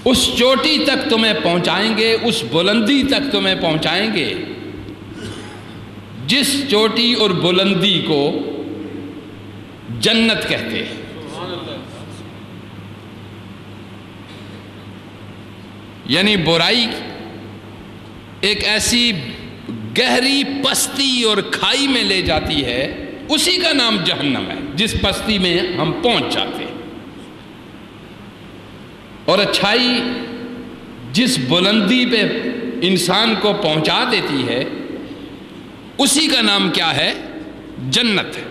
اس چوٹی تک تمہیں پہنچائیں گے، اس بلندی تک تمہیں پہنچائیں گے جس چوٹی اور بلندی کو جنت کہتے ہیں۔ یعنی برائی ایک ایسی گہری پستی اور کھائی میں لے جاتی ہے، اسی کا نام جہنم ہے، جس پستی میں ہم پہنچ جاتے ہیں، اور اچھائی جس بلندی پہ انسان کو پہنچا دیتی ہے، اسی کا نام کیا ہے؟ جنت ہے۔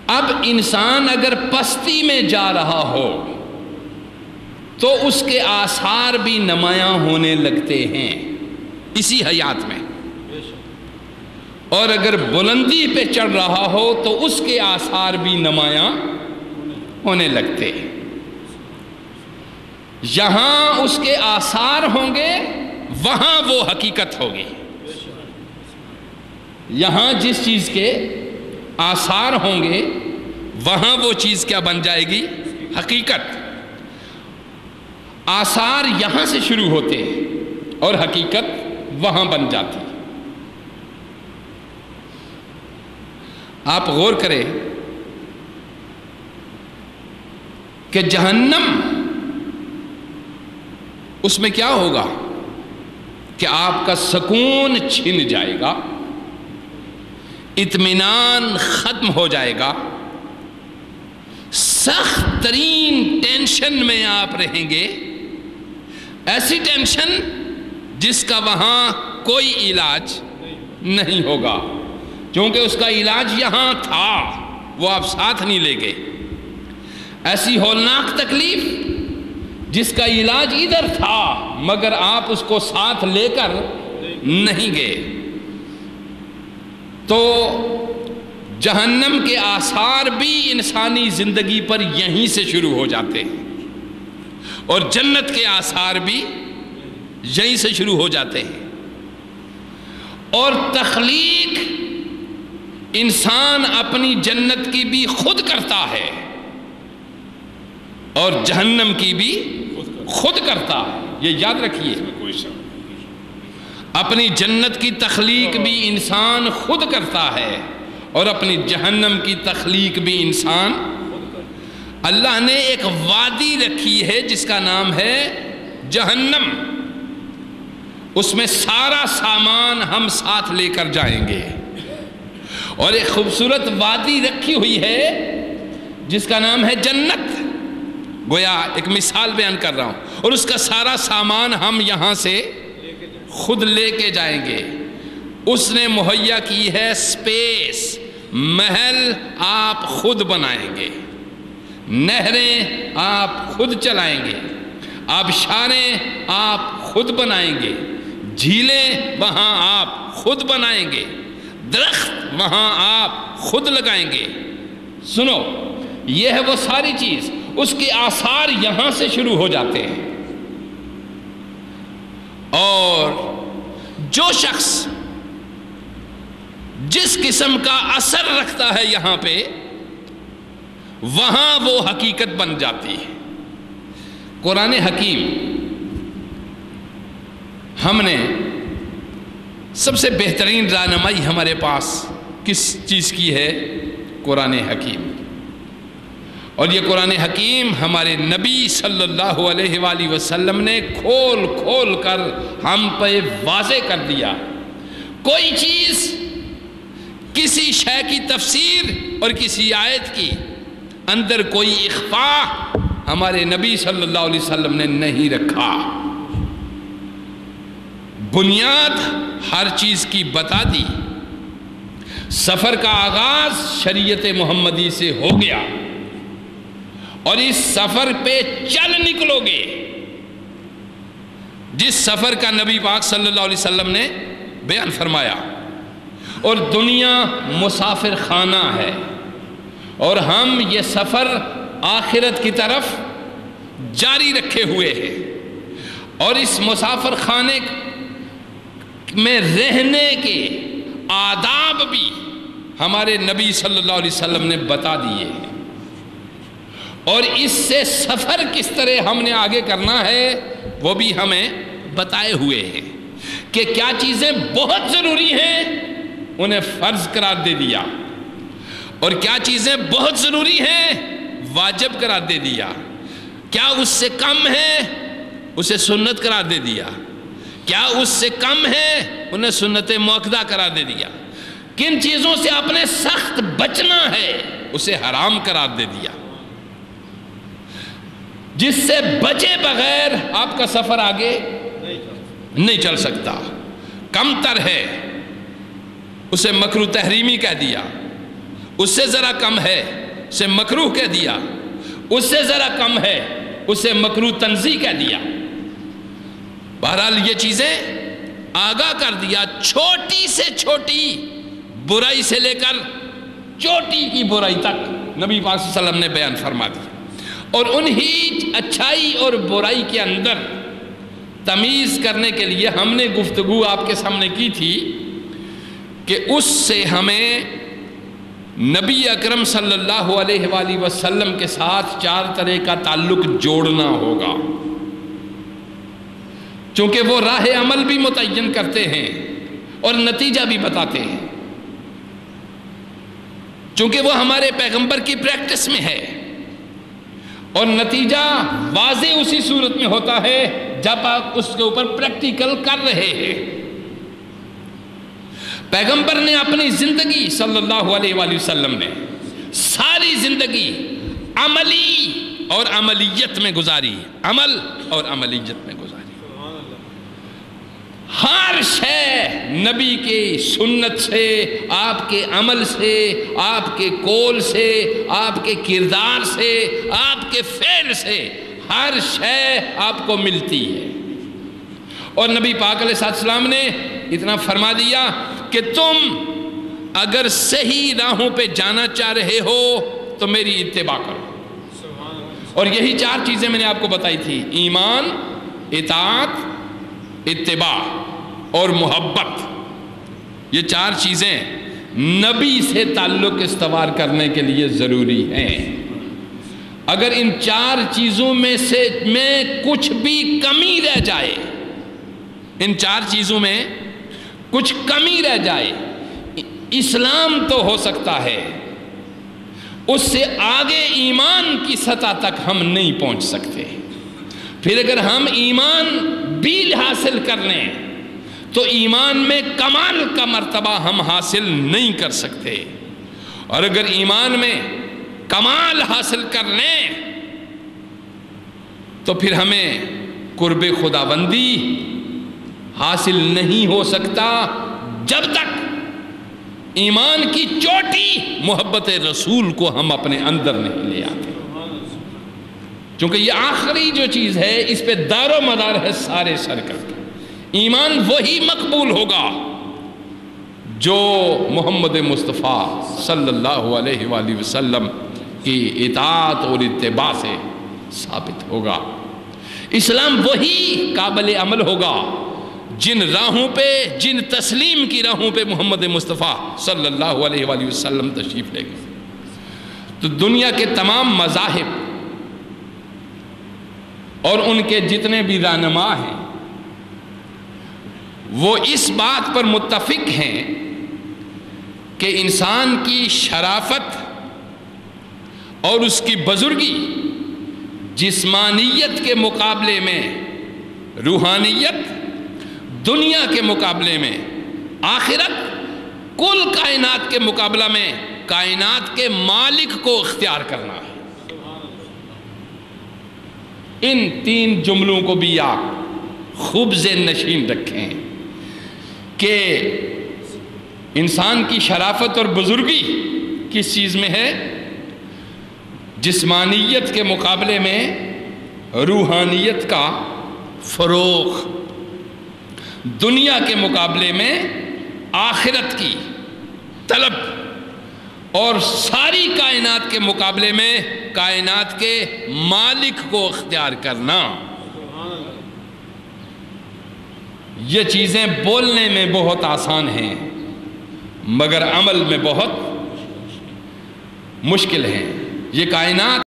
اب انسان اگر پستی میں جا رہا ہو تو اس کے آثار بھی نمایاں ہونے لگتے ہیں اسی حیات میں، اور اگر بلندی پہ چڑھ رہا ہو تو اس کے آثار بھی نمایاں ہونے لگتے ہیں۔ یہاں اس کے آثار ہوں گے، وہاں وہ حقیقت ہوگی۔ یہاں جس چیز کے آثار ہوں گے وہاں وہ چیز کیا بن جائے گی؟ حقیقت۔ آثار یہاں سے شروع ہوتے ہیں اور حقیقت وہاں بن جاتی ہے۔ آپ غور کریں کہ جہنم، اس میں کیا ہوگا کہ آپ کا سکون چھن جائے گا، اطمینان ختم ہو جائے گا، سخت ترین ٹینشن میں آپ رہیں گے، ایسی ٹینشن جس کا وہاں کوئی علاج نہیں ہوگا، کیونکہ اس کا علاج یہاں تھا، وہ آپ ساتھ نہیں لے گئے۔ ایسی ہولناک تکلیف جس کا علاج ادھر تھا مگر آپ اس کو ساتھ لے کر نہیں گئے۔ تو جہنم کے آثار بھی انسانی زندگی پر یہیں سے شروع ہو جاتے ہیں، اور جنت کے آثار بھی یہیں سے شروع ہو جاتے ہیں۔ اور تخلیق انسان اپنی جنت کی بھی خود کرتا ہے اور جہنم کی بھی خود کرتا ہے، یہ یاد رکھیے۔ اپنی جنت کی تخلیق بھی انسان خود کرتا ہے اور اپنی جہنم کی تخلیق بھی انسان۔ اللہ نے ایک وادی رکھی ہے جس کا نام ہے جہنم، اس میں سارا سامان ہم ساتھ لے کر جائیں گے، اور ایک خوبصورت وادی رکھی ہوئی ہے جس کا نام ہے جنت۔ گویا ایک مثال بیان کر رہا ہوں، اور اس کا سارا سامان ہم یہاں سے خود لے کے جائیں گے۔ اس نے مہیا کی ہے سپیس، محل آپ خود بنائیں گے، نہریں آپ خود چلائیں گے، آبشاریں آپ خود بنائیں گے، جھیلیں وہاں آپ خود بنائیں گے، درخت وہاں آپ خود لگائیں گے۔ سنو، یہ ہے وہ ساری چیز، اس کے آثار یہاں سے شروع ہو جاتے ہیں۔ اور جو شخص جس قسم کا اثر رکھتا ہے یہاں پہ، وہاں وہ حقیقت بن جاتی ہے۔ قرآن حکیم، ہم نے سب سے بہترین رہنمائی ہمارے پاس کس چیز کی ہے؟ قرآن حکیم۔ اور یہ قرآن حکیم ہمارے نبی صلی اللہ علیہ وآلہ وسلم نے کھول کھول کر ہم پہ واضح کر دیا۔ کوئی چیز، کسی شے کی تفسیر اور کسی آیت کی اندر کوئی اخفاء ہمارے نبی صلی اللہ علیہ وسلم نے نہیں رکھا۔ بنیاد ہر چیز کی بتا دی۔ سفر کا آغاز شریعت محمدی سے ہو گیا، اور اس سفر پہ چل نکلو گے جس سفر کا نبی پاک صلی اللہ علیہ وسلم نے بیان فرمایا۔ اور دنیا مسافر خانہ ہے، اور ہم یہ سفر آخرت کی طرف جاری رکھے ہوئے ہیں، اور اس مسافر خانے میں رہنے کے آداب بھی ہمارے نبی صلی اللہ علیہ وسلم نے بتا دیے ہیں۔ اور اس سے سفر کس طرح ہم نے آگے کرنا ہے وہ بھی ہمیں بتائے ہوئے ہیں کہ کیا چیزیں بہت ضروری ہیں انہیں فرض قرار دے دیا، اور کیا چیزیں بہت ضروری ہیں واجب قرار دے دیا، کیا اس سے کم ہے اسے سنت قرار دے دیا، کیا اس سے کم ہے انہیں سنت مؤکدہ قرار دے دیا، کن چیزوں سے آپ نے سخت بچنا ہے اسے حرام قرار دے دیا، جس سے بچے بغیر آپ کا سفر آگے نہیں چل سکتا، کم تر ہے اسے مکروہ تحریمی کہہ دیا، اس سے ذرا کم ہے اسے مکروہ کہہ دیا، اس سے ذرا کم ہے اسے مکروہ تنزیہ کہہ دیا۔ بہرحال یہ چیزیں آگاہ کر دیا، چھوٹی سے چھوٹی برائی سے لے کر چوٹی کی برائی تک نبی پاک صلی اللہ علیہ وسلم نے بیان فرما دیا، اور انہی اچھائی اور برائی کے اندر تمیز کرنے کے لیے ہم نے گفتگو آپ کے سامنے کی تھی کہ اس سے ہمیں نبی اکرم صلی اللہ علیہ وآلہ وسلم کے ساتھ 4 طرح کا تعلق جوڑنا ہوگا، چونکہ وہ راہ عمل بھی متعین کرتے ہیں اور نتیجہ بھی بتاتے ہیں، چونکہ وہ ہمارے پیغمبر کی پریکٹس میں ہے، اور نتیجہ واضح اسی صورت میں ہوتا ہے جب آپ اس کے اوپر پریکٹیکل کر رہے ہیں۔ پیغمبر نے اپنی زندگی صلی اللہ علیہ وآلہ وسلم نے ساری زندگی عملی اور عملیت میں گزاری، عمل اور عملیت میں گزاری، ہر شے نبی کی سنت سے، آپ کے عمل سے، آپ کے قول سے، آپ کے کردار سے، آپ کے فعل سے ہر شے آپ کو ملتی ہے، اور نبی پاک علیہ السلام نے اتنا فرما دیا کہ تم اگر صحیح راہوں پہ جانا چاہ رہے ہو تو میری اتباع کرو، اور یہی 4 چیزیں میں نے آپ کو بتائی تھی، ایمان، اطاعت، اتباع اور محبت۔ یہ 4 چیزیں نبی سے تعلق استوار کرنے کے لیے ضروری ہیں۔ اگر ان 4 چیزوں میں سے کچھ بھی کمی رہ جائے، ان 4 چیزوں میں کچھ کمی رہ جائے، اسلام تو ہو سکتا ہے، اس سے آگے ایمان کی سطح تک ہم نہیں پہنچ سکتے۔ پھر اگر ہم ایمان بھی حاصل کر لیں تو ایمان میں کمال کا مرتبہ ہم حاصل نہیں کر سکتے، اور اگر ایمان میں کمال حاصل کر لیں تو پھر ہمیں قرب خداوندی حاصل نہیں ہو سکتا جب تک ایمان کی چوٹی محبت رسول کو ہم اپنے اندر نہیں لے آتے، چونکہ یہ آخری جو چیز ہے اس پہ دار و مدار ہے سارے سرکل کا۔ ایمان وہی مقبول ہوگا جو محمد مصطفیٰ صلی اللہ علیہ وآلہ وسلم کی اطاعت اور اتباع سے ثابت ہوگا۔ اسلام وہی قابل عمل ہوگا جن راہوں پہ، جن تسلیم کی راہوں پہ محمد مصطفیٰ صلی اللہ علیہ وآلہ وسلم تشریف لے گئے۔ تو دنیا کے تمام مذاہب اور ان کے جتنے بھی رہنما ہیں وہ اس بات پر متفق ہیں کہ انسان کی شرافت اور اس کی بزرگی جسمانیت کے مقابلے میں روحانیت، دنیا کے مقابلے میں آخرت، کل کائنات کے مقابلہ میں کائنات کے مالک کو اختیار کرنا ہے۔ ان 3 جملوں کو بھی آپ خوب ذہن نشین رکھیں کہ انسان کی شرافت اور بزرگی کس چیز میں ہے؟ جسمانیت کے مقابلے میں روحانیت کا فروغ، دنیا کے مقابلے میں آخرت کی طلب، اور ساری کائنات کے مقابلے میں کائنات کے مالک کو اختیار کرنا۔ یہ چیزیں بولنے میں بہت آسان ہیں مگر عمل میں بہت مشکل ہیں۔ یہ کائنات